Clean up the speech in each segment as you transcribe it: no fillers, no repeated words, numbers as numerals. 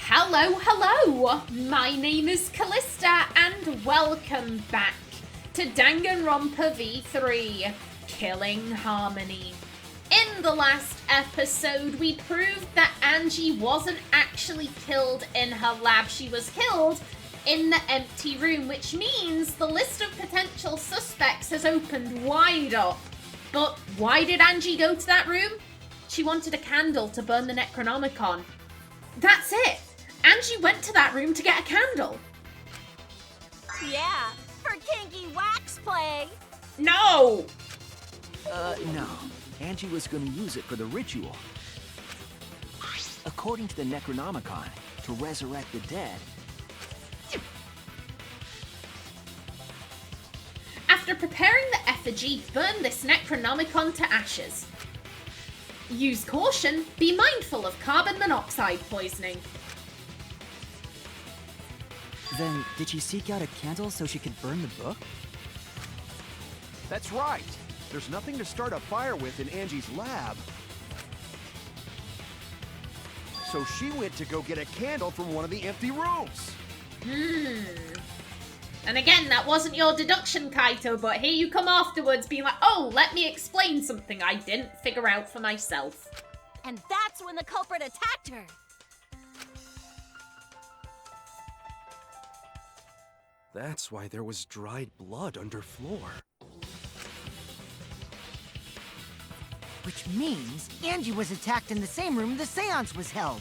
Hello, hello! My name is Callista and welcome back to Danganronpa V3, Killing Harmony. In the last episode, we proved that Angie wasn't actually killed in her lab. She was killed in the empty room, which means the list of potential suspects has opened wide up. But why did Angie go to that room? She wanted a candle to burn the Necronomicon. That's it! Angie went to that room to get a candle. Yeah, for kinky wax play. No! No. Angie was going to use it for the ritual. According to the Necronomicon, to resurrect the dead. After preparing the effigy, burn this Necronomicon to ashes. Use caution, be mindful of carbon monoxide poisoning. Then, did she seek out a candle so she could burn the book? That's right. There's nothing to start a fire with in Angie's lab. So she went to go get a candle from one of the empty rooms. And again, that wasn't your deduction, Kaito, but here you come afterwards being like, oh, let me explain something I didn't figure out for myself. And that's when the culprit attacked her. That's why there was dried blood underfloor. Which means Angie was attacked in the same room the seance was held.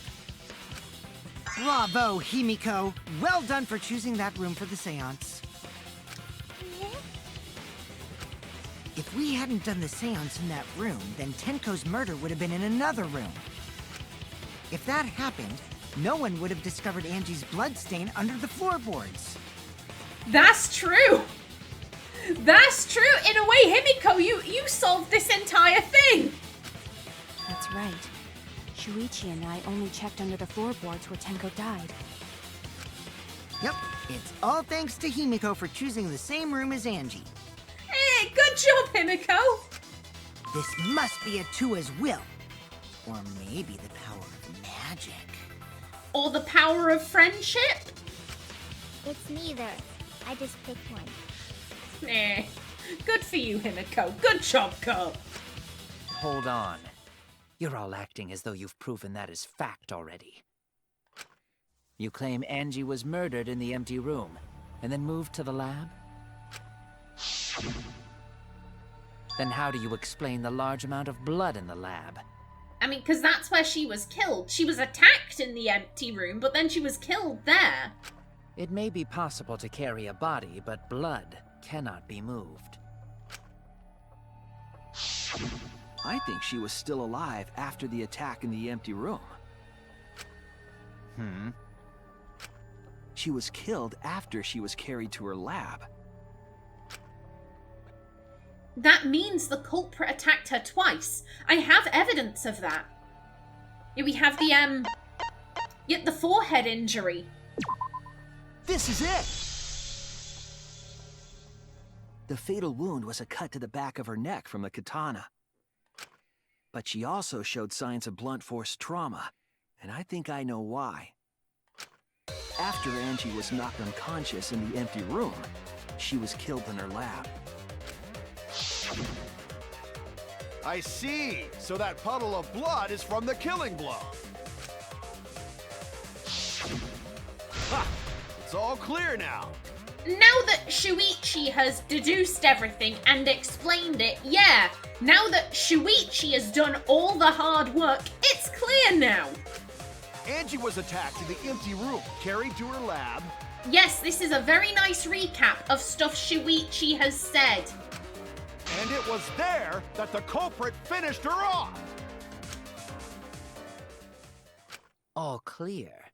Bravo, Himiko. Well done for choosing that room for the seance. If we hadn't done the seance in that room, then Tenko's murder would have been in another room. If that happened, no one would have discovered Angie's bloodstain under the floorboards. That's true! That's true! In a way, Himiko, you solved this entire thing! That's right. Shuichi and I only checked under the floorboards where Tenko died. Yep, it's all thanks to Himiko for choosing the same room as Angie. Hey, good job, Himiko! This must be Atua's will. Or maybe the power of magic. Or the power of friendship? It's neither. I just picked one. Eh. Good for you, Himiko. Good job, girl. Hold on. You're all acting as though you've proven that as fact already. You claim Angie was murdered in the empty room, and then moved to the lab? Then how do you explain the large amount of blood in the lab? I mean, because that's where she was killed. She was attacked in the empty room, but then she was killed there. It may be possible to carry a body, but blood cannot be moved. I think she was still alive after the attack in the empty room. She was killed after she was carried to her lab. That means the culprit attacked her twice. I have evidence of that. Yeah, we have the, the forehead injury. This is it! The fatal wound was a cut to the back of her neck from the katana. But she also showed signs of blunt force trauma, and I think I know why. After Angie was knocked unconscious in the empty room, she was killed in her lab. I see. So that puddle of blood is from the killing blow. Ha! It's all clear now. Now that Shuichi has deduced everything and explained it, yeah. Now that Shuichi has done all the hard work, it's clear now. Angie was attacked in the empty room, carried to her lab. Yes, this is a very nice recap of stuff Shuichi has said. And it was there that the culprit finished her off. All clear.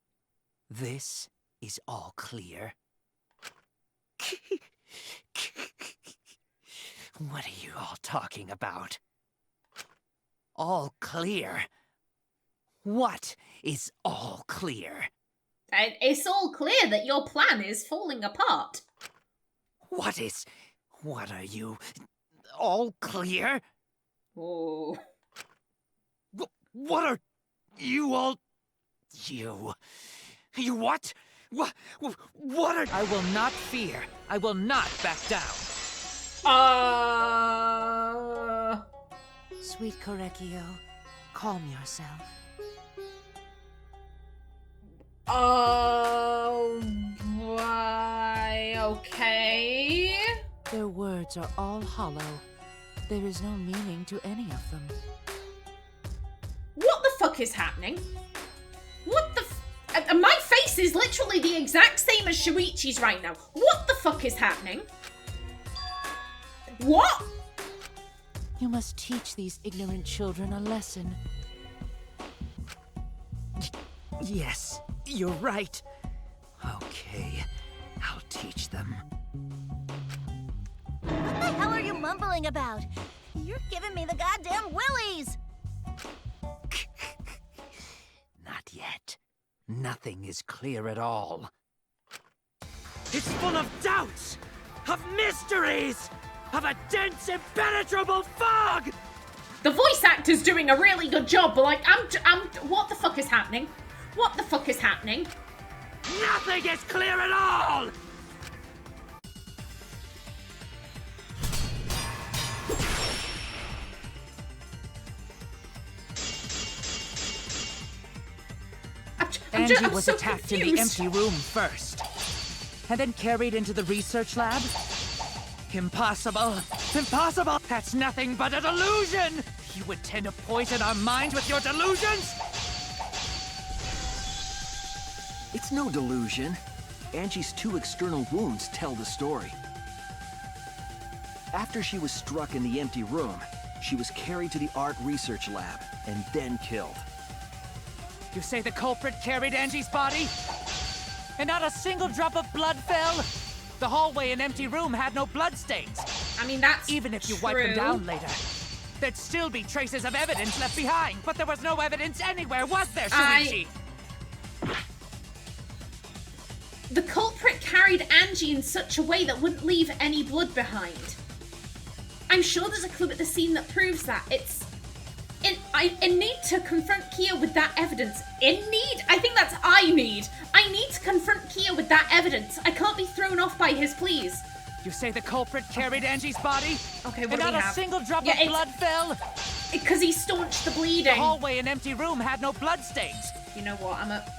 This is all clear. What are you all talking about? All clear? What is all clear? It's all clear that your plan is falling apart. What are you? All clear? Oh. What are you all... You... You what? What are... I will not fear. I will not back down. Sweet Korekio, calm yourself. Why? Okay. Their words are all hollow. There is no meaning to any of them. What the fuck is happening? What the my face is literally the exact same as Shuichi's right now. What the fuck is happening? What? You must teach these ignorant children a lesson. Yes, you're right. Okay, I'll teach them. What the hell are you mumbling about? You're giving me the goddamn willies! Not yet. Nothing is clear at all. It's full of doubts, of mysteries, of a dense, impenetrable fog! The voice actor's doing a really good job, but like, what the fuck is happening? What the fuck is happening? Nothing is clear at all! Angie was so attacked in confused. the empty room first, and then carried into the research lab? Impossible! Impossible! That's nothing but a delusion! You intend to poison our minds with your delusions? It's no delusion. Angie's 2 external wounds tell the story. After she was struck in the empty room, she was carried to the art research lab and then killed. You say the culprit carried Angie's body? And not a single drop of blood fell? The hallway and empty room had no bloodstains. I mean, that's Even if you wipe them down later, there'd still be traces of evidence left behind. But there was no evidence anywhere, was there, Shuichi? The culprit carried Angie in such a way that wouldn't leave any blood behind. I'm sure there's a clue at the scene that proves that. I need to confront Kiyo with that evidence. I think that's I need to confront Kiyo with that evidence. I can't be thrown off by his pleas. You say the culprit carried Angie's body? Okay, what and do we not have? a single drop of blood fell? Because he staunched the The bleeding. hallway and empty room had no bloodstains. You know what,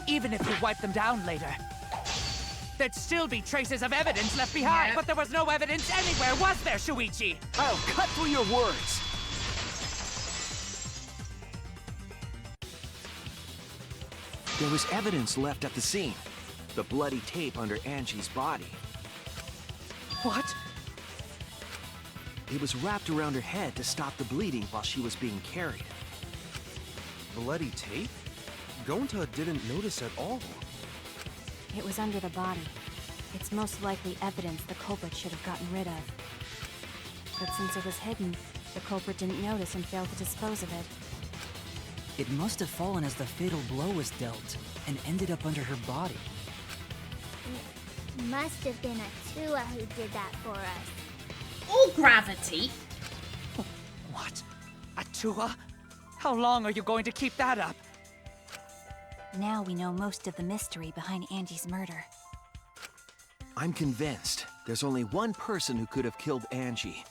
Even if you wipe them down later, there'd still be traces of evidence left behind. Yeah. But there was no evidence anywhere, was there, Shuichi? I'll cut through your words. There was evidence left at the scene. The bloody tape under Angie's body. What? It was wrapped around her head to stop the bleeding while she was being carried. Bloody tape? Gonta didn't notice at all. It was under the body. It's most likely evidence the culprit should have gotten rid of. But since it was hidden, the culprit didn't notice and failed to dispose of it. It must have fallen as the fatal blow was dealt, and ended up under her body. It must have been Atua who did that for us. all gravity. What? Atua? How long are you going to keep that up? Now we know most of the mystery behind Angie's murder. I'm convinced there's only one person who could have killed Angie.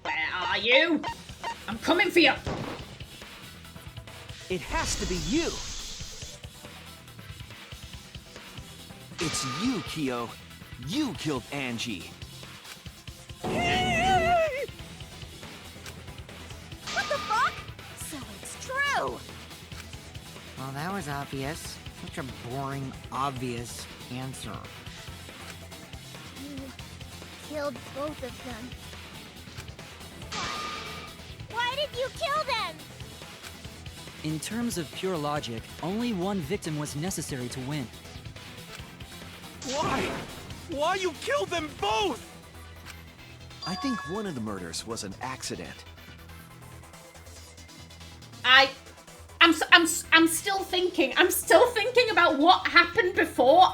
Where are you? I'm coming for you. It has to be you. It's you, Kiyo. You killed Angie. What the fuck? So it's true! Well, that was obvious. Such a boring, obvious answer. You killed both of them. Why did you kill them? In terms of pure logic, only one victim was necessary to win. Why? Why you killed them both? I think one of the murders was an accident. I'm still thinking. I'm still thinking about what happened before.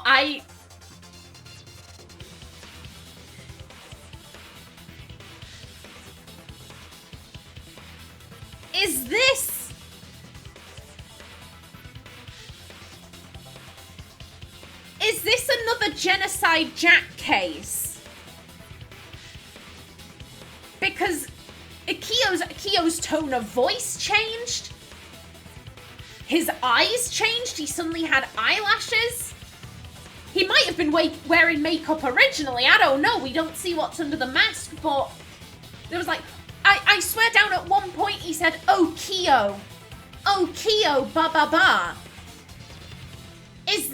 Is this Is this another Genocide Jack case? Because Kiyo's tone of voice changed. His eyes changed. He suddenly had eyelashes. He might have been wearing makeup originally. I don't know. We don't see what's under the mask, but there was like, I swear down at one point he said, "Oh, Kiyo. Oh, Kiyo, ba ba ba." Is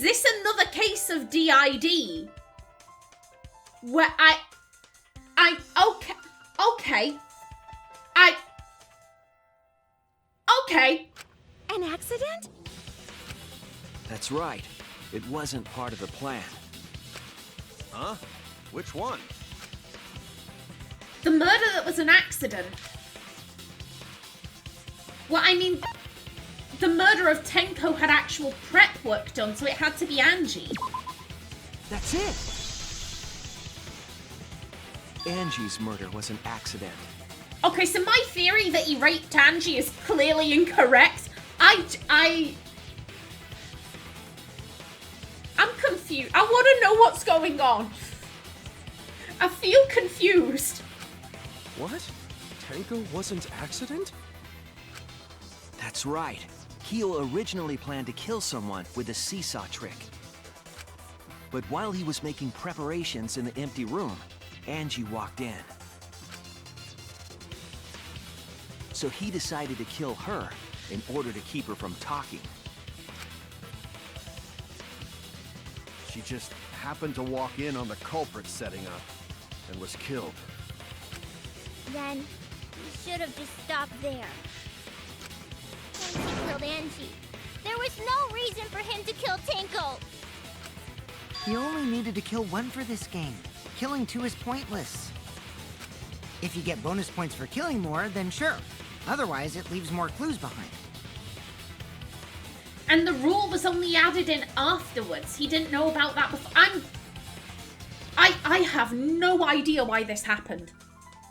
this another case of DID? Where okay. An accident? That's right. It wasn't part of the plan. Huh? Which one? The murder that was an accident. Well, I mean, the murder of Tenko had actual prep work done, so it had to be Angie. That's it! Angie's murder was an accident. Okay, so my theory that he raped Angie is clearly incorrect. I'm confused. I want to know what's going on. I feel confused. What? Tenko wasn't accident? That's right. Kiyo originally planned to kill someone with a seesaw trick. But while he was making preparations in the empty room, Angie walked in. So he decided to kill her in order to keep her from talking. She just happened to walk in on the culprit setting up and was killed. Then he should have just stopped there. Tenko killed Angie. There was no reason for him to kill Tenko. You only needed to kill one for this game. Killing two is pointless. If you get bonus points for killing more, then sure. Otherwise, it leaves more clues behind. And the rule was only added in afterwards. He didn't know about that before. I have no idea why this happened.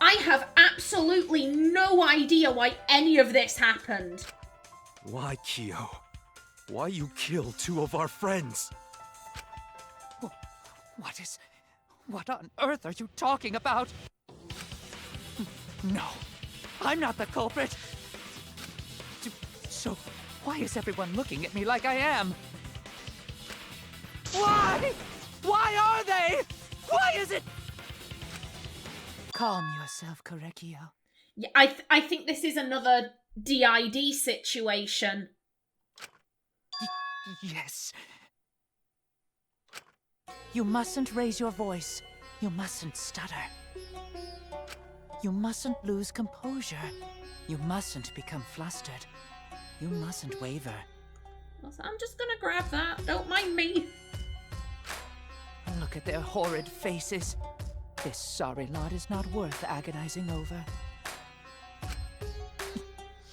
I have absolutely no idea why any of this happened. Why, Kiyo? Why you kill two of our friends? What on earth are you talking about? No, I'm not the culprit. So, why is everyone looking at me like I am? Why? Why are they? Why is it? Calm yourself, Kiyo. Yeah, I think this is another DID situation. Yes. You mustn't raise your voice. You mustn't stutter. You mustn't lose composure. You mustn't become flustered. You mustn't waver. I'm just gonna grab that. Don't mind me. Look at their horrid faces. This sorry lot is not worth agonizing over.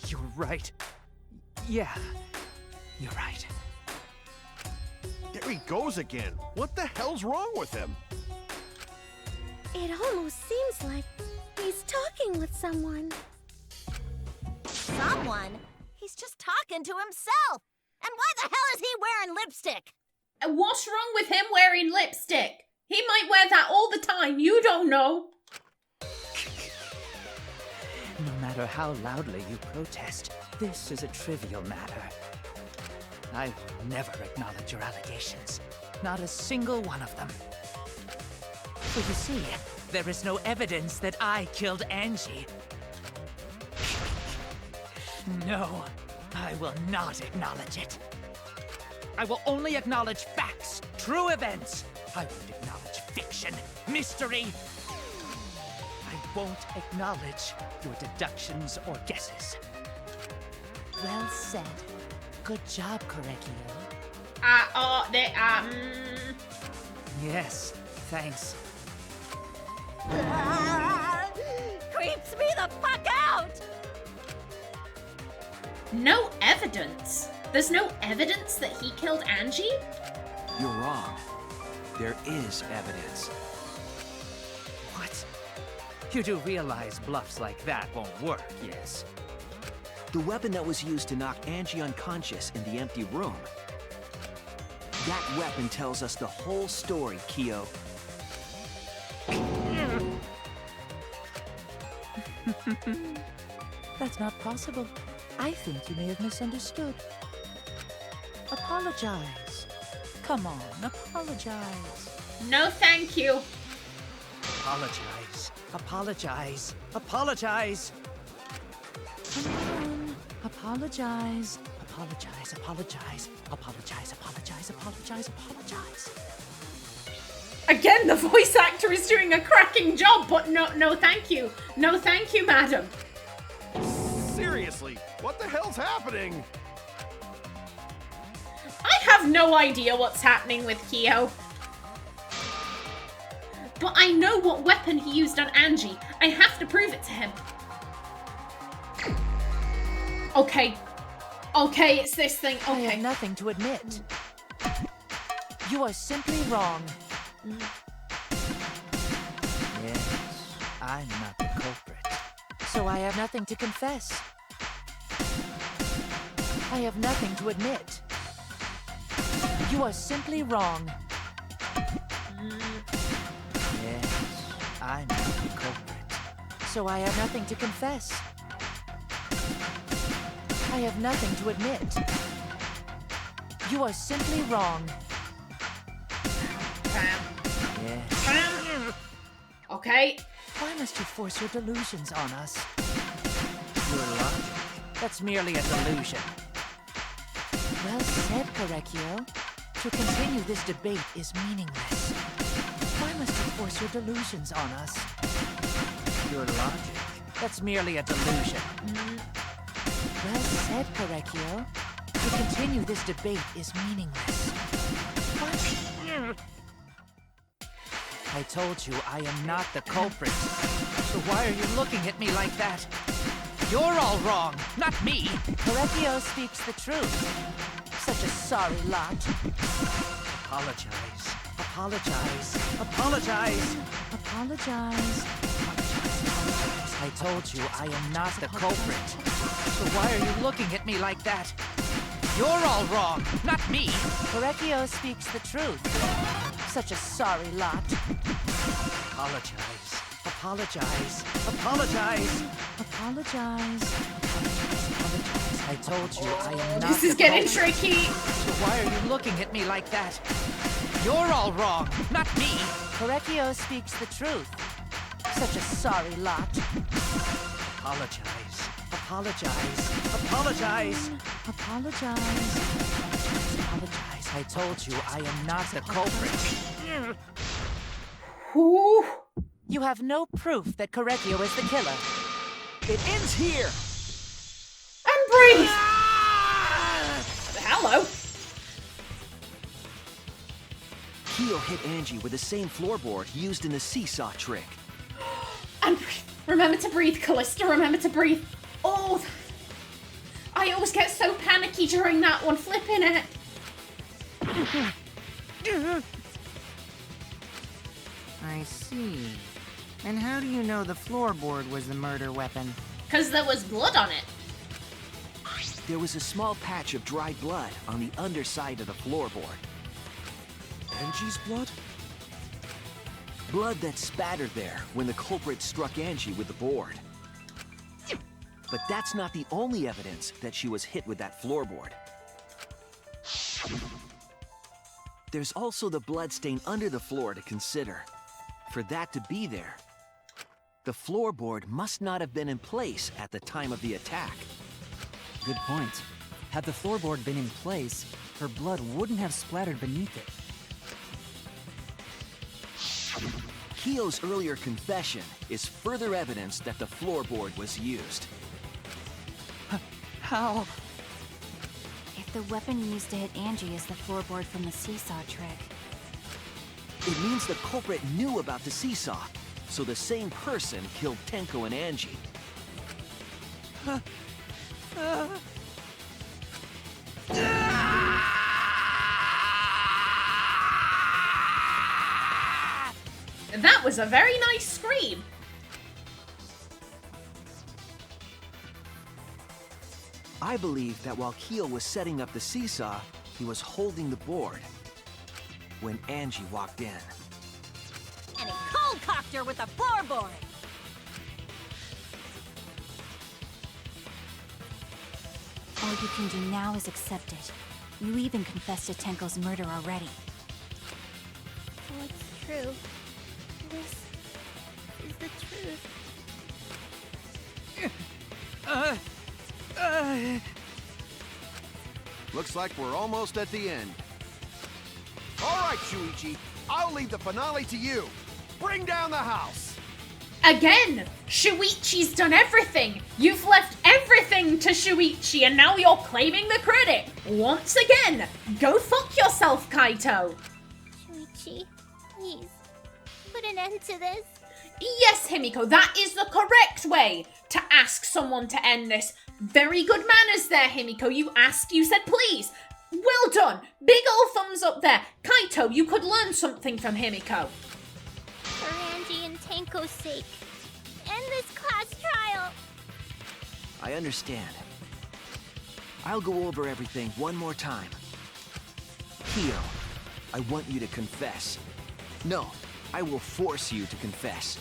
You're right. Yeah, you're right. There he goes again. What the hell's wrong with him? It almost seems like he's talking with someone. Someone? He's just talking to himself. And why the hell is he wearing lipstick? And what's wrong with him wearing lipstick? He might wear that all the time. You don't know. No matter how loudly you protest, this is a trivial matter. I will never acknowledge your allegations. Not a single one of them. For you see, there is no evidence that I killed Angie. No, I will not acknowledge it. I will only acknowledge facts, true events. I won't acknowledge fiction, mystery. I won't acknowledge your deductions or guesses. Well said. Good job, Kiyo. Yes, thanks. Creeps me the fuck out! No evidence? There's no evidence that he killed Angie? You're wrong. There is evidence. What? You do realize bluffs like that won't work, yes? The weapon that was used to knock Angie unconscious in the empty room. That weapon tells us the whole story, Kiyo. That's not possible. I think you may have misunderstood. Apologize. Come on, apologize. No, thank you. Apologize. Apologize. Apologize. Come on, apologize. Apologize, apologize. Apologize, apologize, apologize, apologize. Again, the voice actor is doing a cracking job, but no thank you. No thank you, madam. Seriously, what the hell's happening? I have no idea what's happening with Kiyo. But I know what weapon he used on Angie. I have to prove it to him. Okay. Okay, it's this thing. I Okay. have nothing to admit. You are simply wrong. Yes, I'm not the culprit. So I have nothing to confess. I have nothing to admit. You are simply wrong. Yes, I'm not the culprit. So I have nothing to confess. I have nothing to admit. You are simply wrong. Yes. Okay. Why must you force your delusions on us? Your logic. That's merely a delusion. Well said, Korekio. To continue this debate is meaningless. Why must you force your delusions on us? Your logic. That's merely a delusion. Well said, Korekio. To continue this debate is meaningless. What? I told you I am not the culprit. So why are you looking at me like that? You're all wrong, not me. Korekio speaks the truth. Such a sorry lot. Apologize. Apologize. Apologize. Apologize. I told you I am not the culprit. So why are you looking at me like that? You're all wrong, not me. Korekio speaks the truth. Such a sorry lot. Apologize. Apologize. Apologize. Apologize. I told you I am not This is the getting culprit. tricky. So why are you looking at me like that? You're all wrong, not me. Korekio speaks the truth. Such a sorry lot. Apologize. Apologize. Apologize. Apologize. Apologize. I told you I am not the culprit. Whew. You have no proof that Korekio is the killer. It ends here! And breathe. Hello. Kiyo hit Angie with the same floorboard used in the seesaw trick. And breathe. Remember to breathe, Callista. Remember to breathe. Oh, I always get so panicky during that one. Flipping it. I see. And how do you know the floorboard was the murder weapon? Because there was blood on it. There was a small patch of dried blood on the underside of the floorboard. Angie's blood? Blood that spattered there when the culprit struck Angie with the board. But that's not the only evidence that she was hit with that floorboard. There's also the bloodstain under the floor to consider. For that to be there, the floorboard must not have been in place at the time of the attack. Good point. Had the floorboard been in place, her blood wouldn't have splattered beneath it. Kiyo's earlier confession is further evidence that the floorboard was used. How? If the weapon used to hit Angie is the floorboard from the seesaw trick, It means the culprit knew about the seesaw, so the same person killed Tenko and Angie. That was a very nice scream. I believe that while Kiyo was setting up the seesaw, he was holding the board when Angie walked in. And he cold-cocked her with a floorboard. All you can do now is accept it. You even confessed to Tenko's murder already. Oh, it's true. This is the truth. Looks like we're almost at the end. All right, Shuichi, I'll leave the finale to you. Bring down the house. Again, Shuichi's done everything. You've left everything to Shuichi, and now you're claiming the credit. Once again, go fuck yourself, Kaito. Shuichi, please, put an end to this. Yes, Himiko, that is the correct way to ask someone to end this. Very good manners there, Himiko. You asked, you said please. Well done. Big ol' thumbs up there. Kaito, you could learn something from Himiko. For Angie and Tenko's sake, end this class trial. I understand. I'll go over everything one more time. Kiyo, I want you to confess. No, I will force you to confess.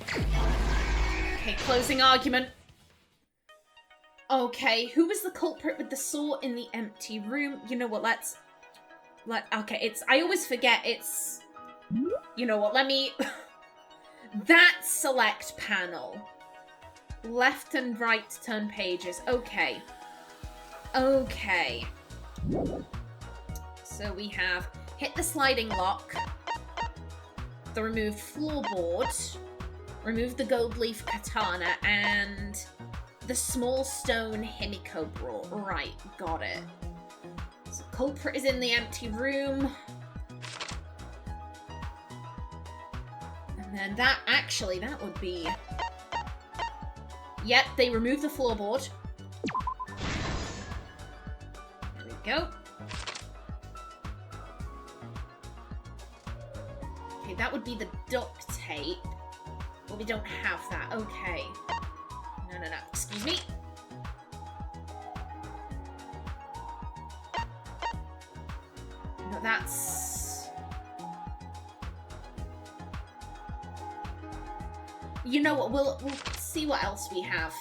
Okay, closing argument. Okay, who was the culprit with the saw in the empty room? You know what, okay, I always forget it's, you know what, let me, that select panel. Left and right turn pages, okay. Okay. So we have hit the sliding lock, the removed floorboard, remove the gold leaf katana, and the small stone Himiko brought. Right, got it. So culprit is in the empty room. And then that would be... Yep, they removed the floorboard. There we go. Okay, that would be the duct tape. But we don't have that. Okay. No. Excuse me. No, that's... You know what? We'll see what else we have.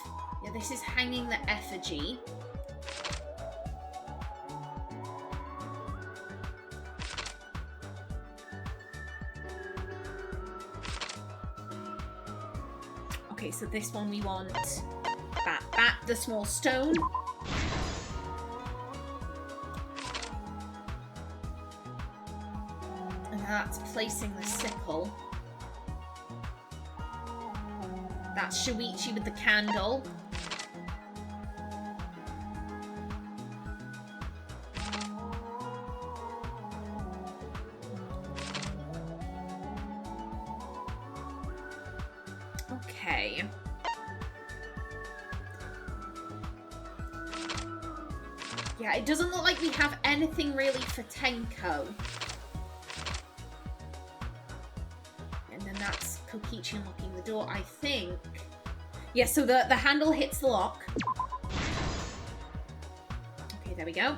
Yeah, this is hanging the effigy. Okay, so this one we want back the small stone. And that's placing the sickle. That's Shuichi with the candle. Okay. Yeah, it doesn't look like we have anything really for Tenko. And then that's Kokichi unlocking the door, I think. Yeah, so the handle hits the lock. Okay, there we go.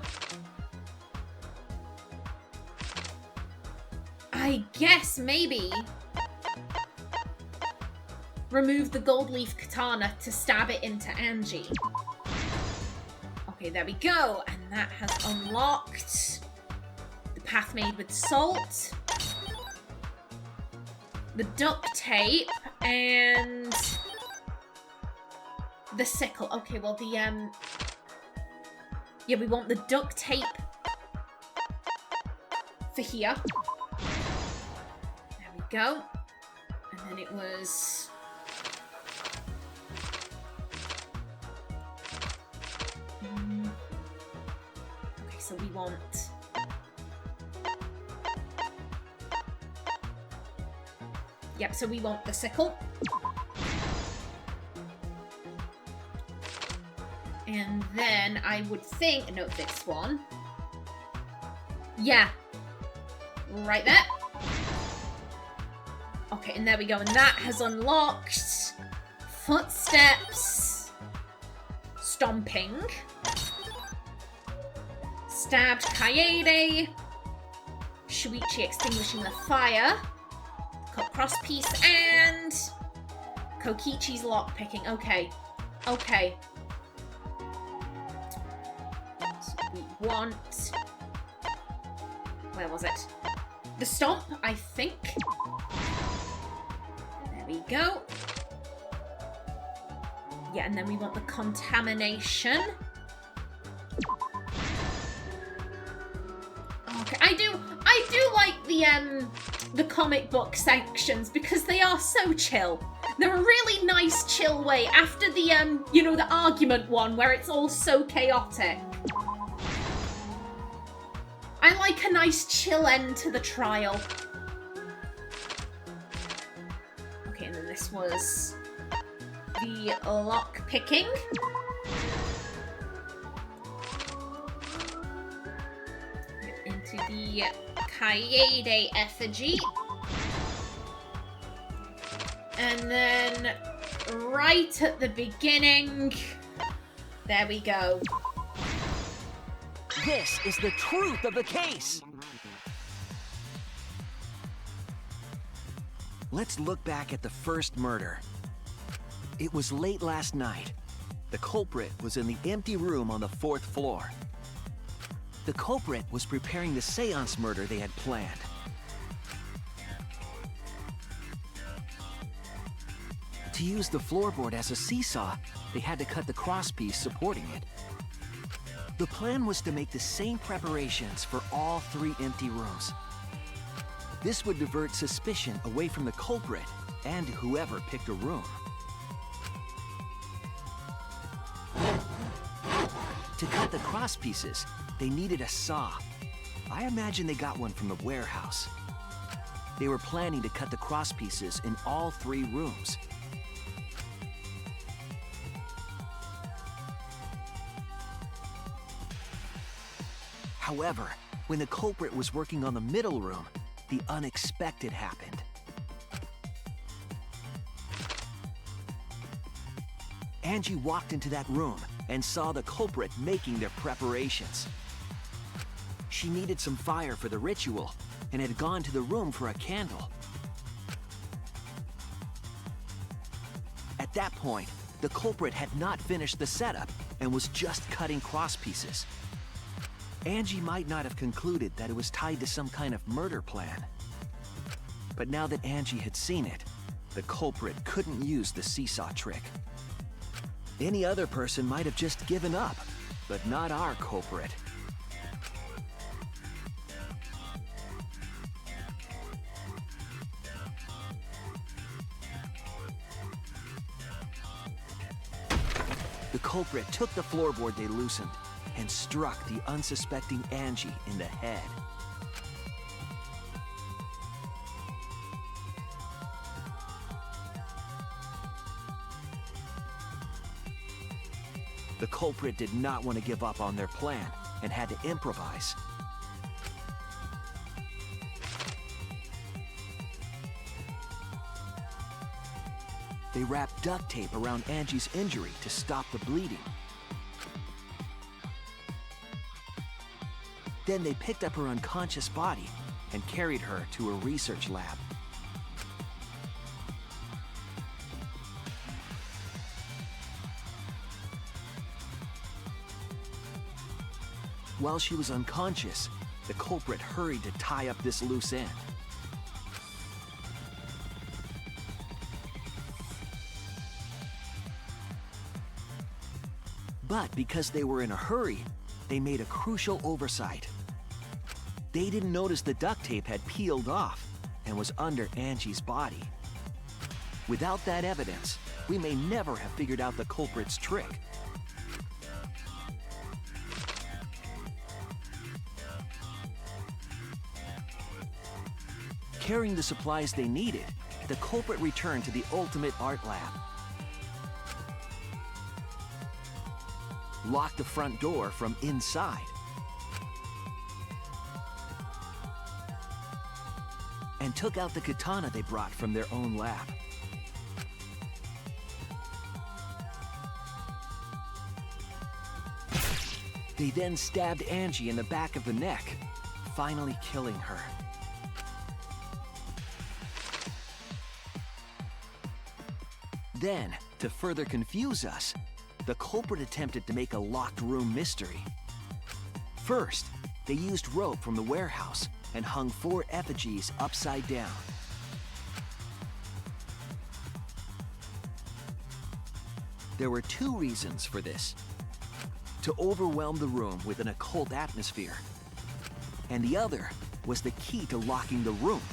I guess maybe remove the gold leaf katana to stab it into Angie. Okay, there we go. And that has unlocked the path made with salt, the duct tape, and the sickle. Okay, well, the, yeah, we want the duct tape for here. There we go. And then it was... Okay, so we want... Yep, so we want the sickle. And then I would think... No, this one. Yeah. Right there. Okay, and there we go. And that has unlocked footsteps stomping. Stabbed Kaede. Shuichi extinguishing the fire. Cut crosspiece and Kokichi's lockpicking. Okay. Okay. So we want... Where was it? The stomp, I think. There we go. Yeah, and then we want the contamination. Okay, I do like the comic book sections because they are so chill. They're a really nice chill way after the you know, the argument one where it's all so chaotic. I like a nice chill end to the trial. Okay, and then this was the lock picking. Into the Kaede effigy. And then right at the beginning, there we go. This is the truth of the case! Let's look back at the first murder. It was late last night. The culprit was in the empty room on the 4th floor. The culprit was preparing the seance murder they had planned. To use the floorboard as a seesaw, they had to cut the crosspiece supporting it. The plan was to make the same preparations for all 3 empty rooms. This would divert suspicion away from the culprit and whoever picked a room. To cut the crosspieces, they needed a saw. I imagine they got one from the warehouse. They were planning to cut the crosspieces in all 3 rooms. However, when the culprit was working on the middle room, the unexpected happened. Angie walked into that room and saw the culprit making their preparations. She needed some fire for the ritual and had gone to the room for a candle. At that point, the culprit had not finished the setup and was just cutting crosspieces. Angie might not have concluded that it was tied to some kind of murder plan. But now that Angie had seen it, the culprit couldn't use the seesaw trick. Any other person might have just given up, but not our culprit. The culprit took the floorboard they loosened and struck the unsuspecting Angie in the head. The culprit did not want to give up on their plan and had to improvise. They wrapped duct tape around Angie's injury to stop the bleeding. Then they picked up her unconscious body and carried her to a research lab. While she was unconscious, the culprit hurried to tie up this loose end. But because they were in a hurry, they made a crucial oversight. They didn't notice the duct tape had peeled off and was under Angie's body. Without that evidence, we may never have figured out the culprit's trick. Carrying the supplies they needed, the culprit returned to the ultimate art lab. Locked the front door from inside. And took out the katana they brought from their own lab. They then stabbed Angie in the back of the neck, finally killing her. Then, to further confuse us, the culprit attempted to make a locked room mystery. First, they used rope from the warehouse and hung 4 effigies upside down. There were 2 reasons for this: to overwhelm the room with an occult atmosphere, and the other was the key to locking the room.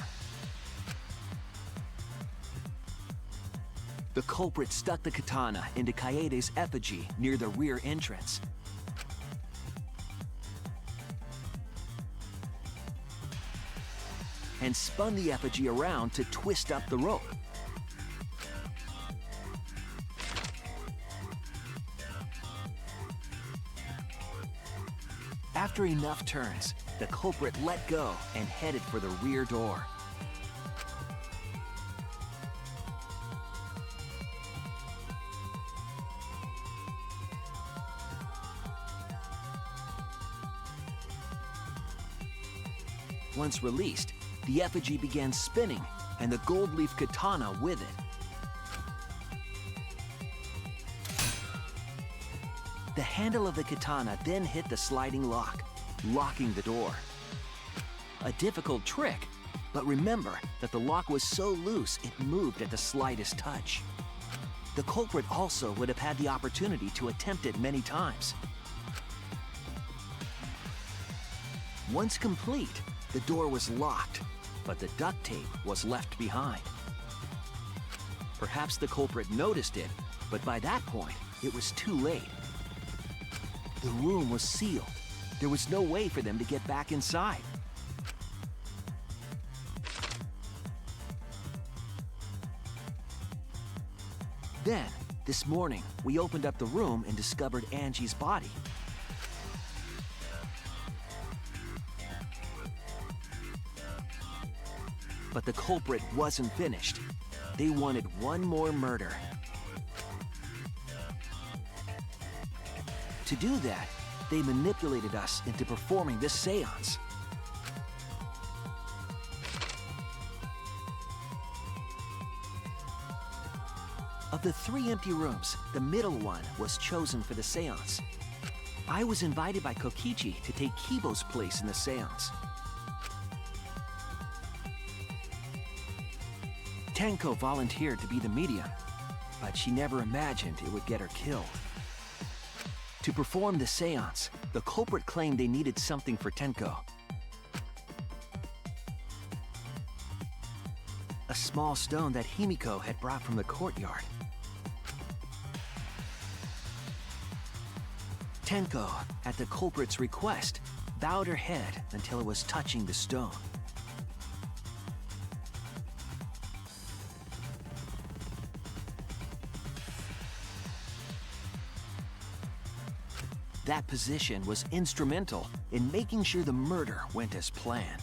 The culprit stuck the katana into Kaede's effigy near the rear entrance. And spun the effigy around to twist up the rope. After enough turns, the culprit let go and headed for the rear door. Once released, the effigy began spinning, and the gold leaf katana with it. The handle of the katana then hit the sliding lock, locking the door. A difficult trick, but remember that the lock was so loose it moved at the slightest touch. The culprit also would have had the opportunity to attempt it many times. Once complete, the door was locked, but the duct tape was left behind. Perhaps the culprit noticed it, but by that point, it was too late. The room was sealed. There was no way for them to get back inside. Then, this morning, we opened up the room and discovered Angie's body. But the culprit wasn't finished. They wanted one more murder. To do that, they manipulated us into performing this seance. Of the 3 empty rooms, the middle one was chosen for the seance. I was invited by Kokichi to take Kibo's place in the seance. Tenko volunteered to be the medium, but she never imagined it would get her killed. To perform the seance, the culprit claimed they needed something for Tenko. A small stone that Himiko had brought from the courtyard. Tenko, at the culprit's request, bowed her head until it was touching the stone. That position was instrumental in making sure the murder went as planned.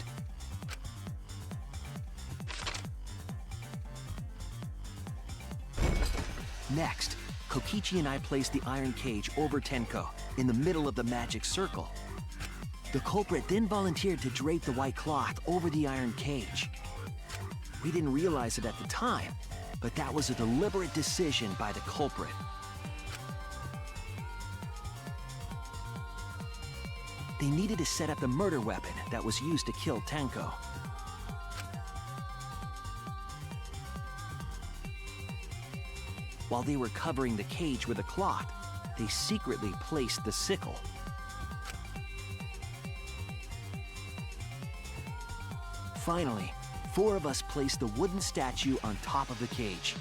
Next, Kokichi and I placed the iron cage over Tenko in the middle of the magic circle. The culprit then volunteered to drape the white cloth over the iron cage. We didn't realize it at the time, but that was a deliberate decision by the culprit. They needed to set up the murder weapon that was used to kill Tenko. While they were covering the cage with a cloth, they secretly placed the sickle. Finally, 4 of us placed the wooden statue on top of the cage.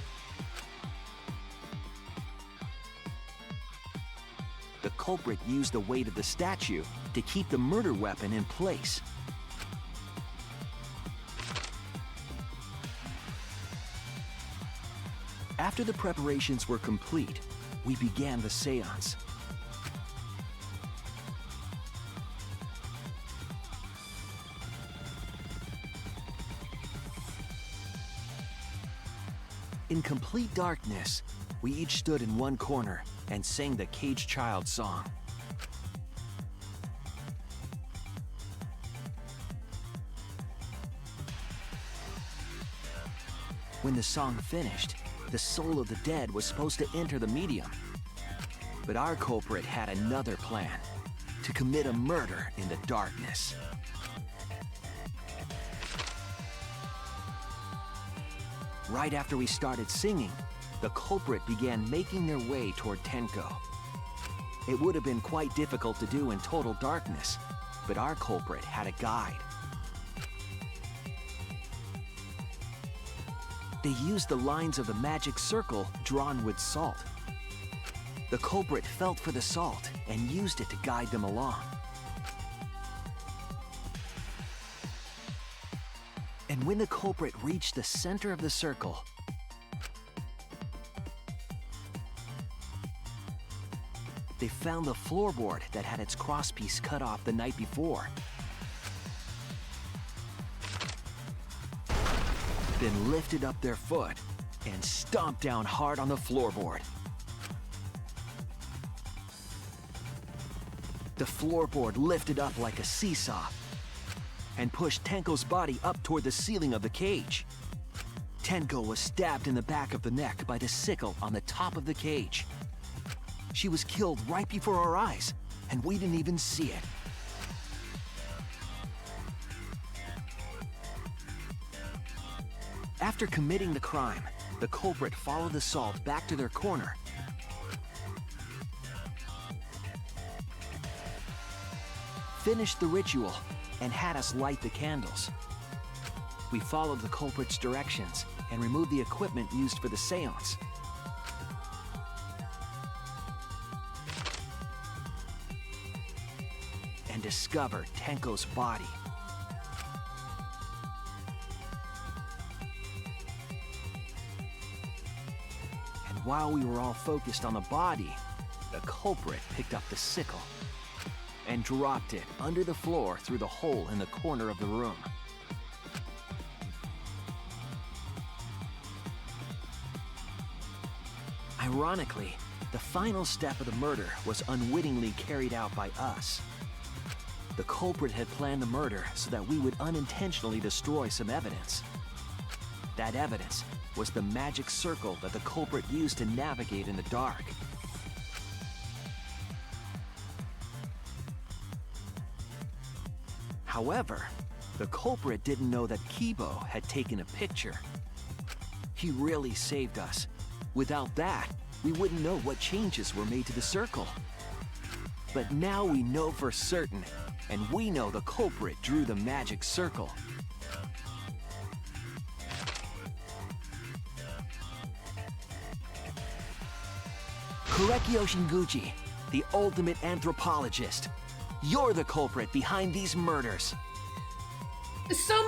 The culprit used the weight of the statue to keep the murder weapon in place. After the preparations were complete, we began the seance. In complete darkness, we each stood in one corner and sang the Cage Child song. When the song finished, the soul of the dead was supposed to enter the medium. But our culprit had another plan, to commit a murder in the darkness. Right after we started singing, the culprit began making their way toward Tenko. It would have been quite difficult to do in total darkness, but our culprit had a guide. They used the lines of the magic circle drawn with salt. The culprit felt for the salt and used it to guide them along. And when the culprit reached the center of the circle, they found the floorboard that had its crosspiece cut off the night before. Then lifted up their foot and stomped down hard on the floorboard. The floorboard lifted up like a seesaw and pushed Tenko's body up toward the ceiling of the cage. Tenko was stabbed in the back of the neck by the sickle on the top of the cage. She was killed right before our eyes, and we didn't even see it. After committing the crime, the culprit followed the salt back to their corner. Finished the ritual and had us light the candles. We followed the culprit's directions and removed the equipment used for the seance. And discovered Tenko's body. And while we were all focused on the body, the culprit picked up the sickle and dropped it under the floor through the hole in the corner of the room. Ironically, the final step of the murder was unwittingly carried out by us. The culprit had planned the murder so that we would unintentionally destroy some evidence. That evidence was the magic circle that the culprit used to navigate in the dark. However, the culprit didn't know that Kiyo had taken a picture. He really saved us. Without that, we wouldn't know what changes were made to the circle. But now we know for certain, and we know the culprit drew the magic circle. Korekio Shinguchi, the ultimate anthropologist. You're the culprit behind these murders. So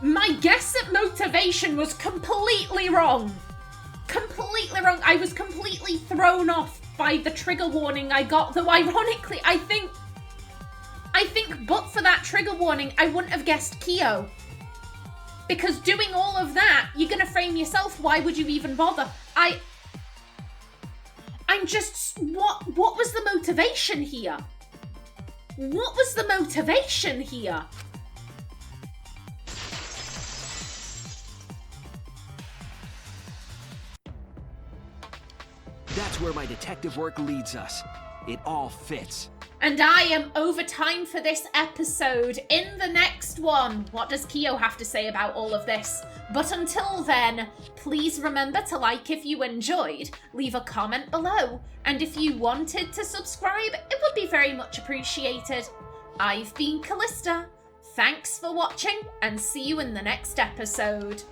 my guess at motivation was completely wrong. Completely wrong. I was completely thrown off by the trigger warning I got, though ironically, I think but for that trigger warning, I wouldn't have guessed Kiyo. Because doing all of that, you're gonna frame yourself, why would you even bother? I'm just, what was the motivation here? What was the motivation here? That's where my detective work leads us. It all fits. And I am over time for this episode. In the next one, what does Kiyo have to say about all of this? But until then, please remember to like if you enjoyed, leave a comment below, and if you wanted to subscribe, it would be very much appreciated. I've been Kallista. Thanks for watching, and see you in the next episode.